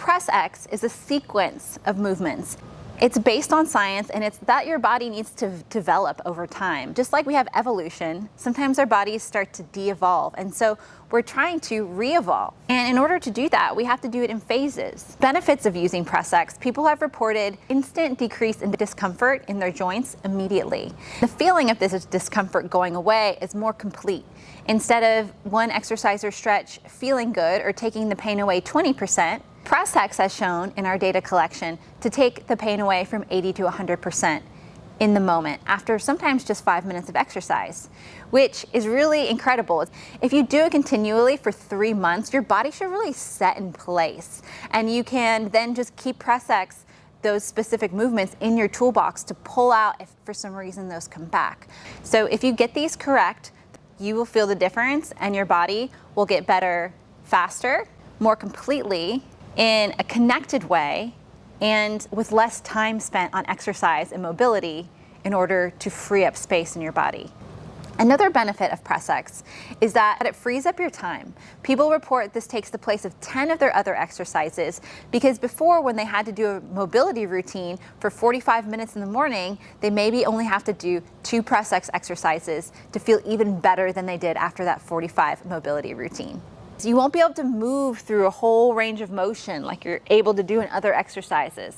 PressEX is a sequence of movements. It's based on science, and it's that your body needs to develop over time. Just like we have evolution, sometimes our bodies start to de-evolve, and so we're trying to re-evolve. And in order to do that, we have to do it in phases. Benefits of using PressEX: people have reported instant decrease in discomfort in their joints immediately. The feeling of this discomfort going away is more complete. Instead of one exercise or stretch feeling good or taking the pain away 20%, PressEX has shown in our data collection to take the pain away from 80 to 100% in the moment after sometimes just 5 minutes of exercise, which is really incredible. If you do it continually for 3 months, your body should really set in place, and you can then just keep PressEX, those specific movements, in your toolbox to pull out if for some reason those come back. So if you get these correct, you will feel the difference, and your body will get better faster, more completely, in a connected way, and with less time spent on exercise and mobility in order to free up space in your body. Another benefit of PressEX is that it frees up your time. People report this takes the place of 10 of their other exercises, because before, when they had to do a mobility routine for 45 minutes in the morning, they maybe only have to do 2 PressEX exercises to feel even better than they did after that 45 mobility routine. You won't be able to move through a whole range of motion like you're able to do in other exercises.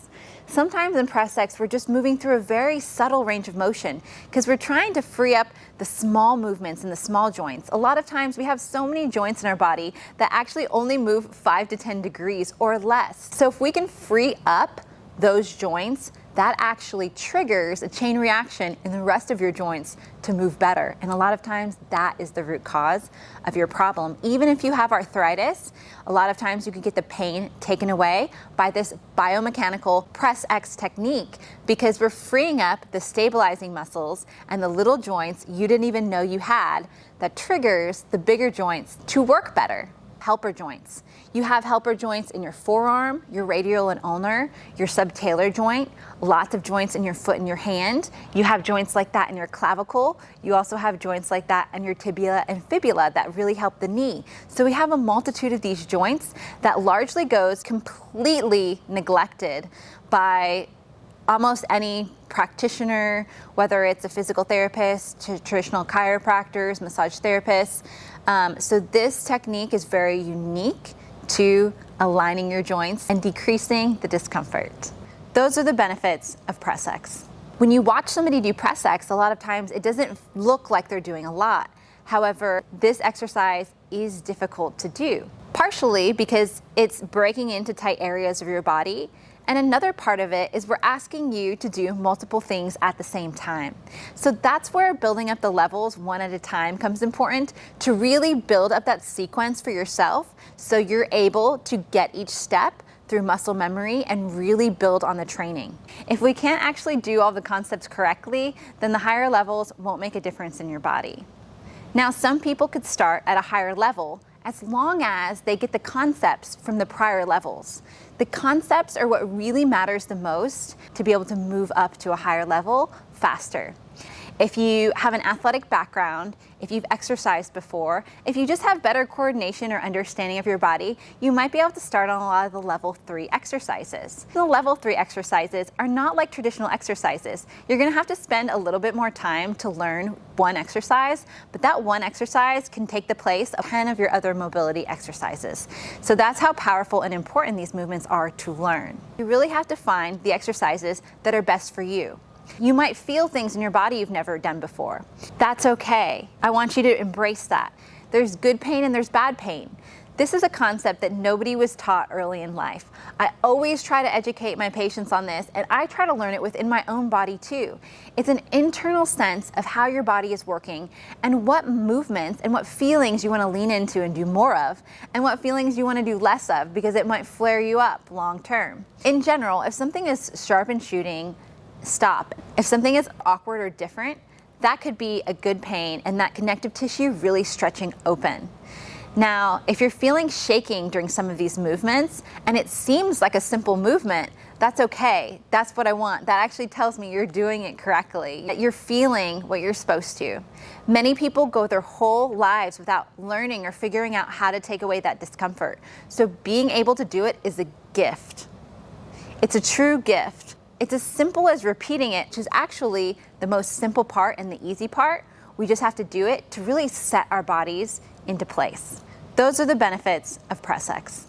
Sometimes in PressEX, we're just moving through a very subtle range of motion because we're trying to free up the small movements in the small joints. A lot of times we have so many joints in our body that actually only move 5 to 10 degrees or less. So if we can free up those joints, that actually triggers a chain reaction in the rest of your joints to move better. And a lot of times that is the root cause of your problem. Even if you have arthritis, a lot of times you can get the pain taken away by this biomechanical PressEX technique, because we're freeing up the stabilizing muscles and the little joints you didn't even know you had that triggers the bigger joints to work better. Helper joints. You have helper joints in your forearm, your radial and ulnar, your subtalar joint, lots of joints in your foot and your hand. You have joints like that in your clavicle. You also have joints like that in your tibia and fibula that really help the knee. So we have a multitude of these joints that largely goes completely neglected by almost any practitioner, whether it's a physical therapist, to traditional chiropractors, massage therapists. So this technique is very unique to aligning your joints and decreasing the discomfort. Those are the benefits of PressEX. When you watch somebody do PressEX, a lot of times it doesn't look like they're doing a lot. However, this exercise is difficult to do, partially because it's breaking into tight areas of your body. And another part of it is we're asking you to do multiple things at the same time. So that's where building up the levels one at a time comes important, to really build up that sequence for yourself so you're able to get each step through muscle memory and really build on the training. If we can't actually do all the concepts correctly, then the higher levels won't make a difference in your body. Now, some people could start at a higher level as long as they get the concepts from the prior levels. The concepts are what really matters the most to be able to move up to a higher level faster. If you have an athletic background, if you've exercised before, if you just have better coordination or understanding of your body, you might be able to start on a lot of the level 3 exercises. The level 3 exercises are not like traditional exercises. You're gonna have to spend a little bit more time to learn one exercise, but that one exercise can take the place of 10 of your other mobility exercises. So that's how powerful and important these movements are to learn. You really have to find the exercises that are best for you. You might feel things in your body you've never done before. That's okay. I want you to embrace that. There's good pain and there's bad pain. This is a concept that nobody was taught early in life. I always try to educate my patients on this, and I try to learn it within my own body too. It's an internal sense of how your body is working and what movements and what feelings you want to lean into and do more of, and what feelings you want to do less of because it might flare you up long term. In general, if something is sharp and shooting, stop. If something is awkward or different, that could be a good pain and that connective tissue really stretching open. Now, if you're feeling shaking during some of these movements and it seems like a simple movement, that's okay. That's what I want. That actually tells me you're doing it correctly, that you're feeling what you're supposed to. Many people go their whole lives without learning or figuring out how to take away that discomfort. So being able to do it is a gift. It's a true gift. It's as simple as repeating it, which is actually the most simple part and the easy part. We just have to do it to really set our bodies into place. Those are the benefits of PressEX.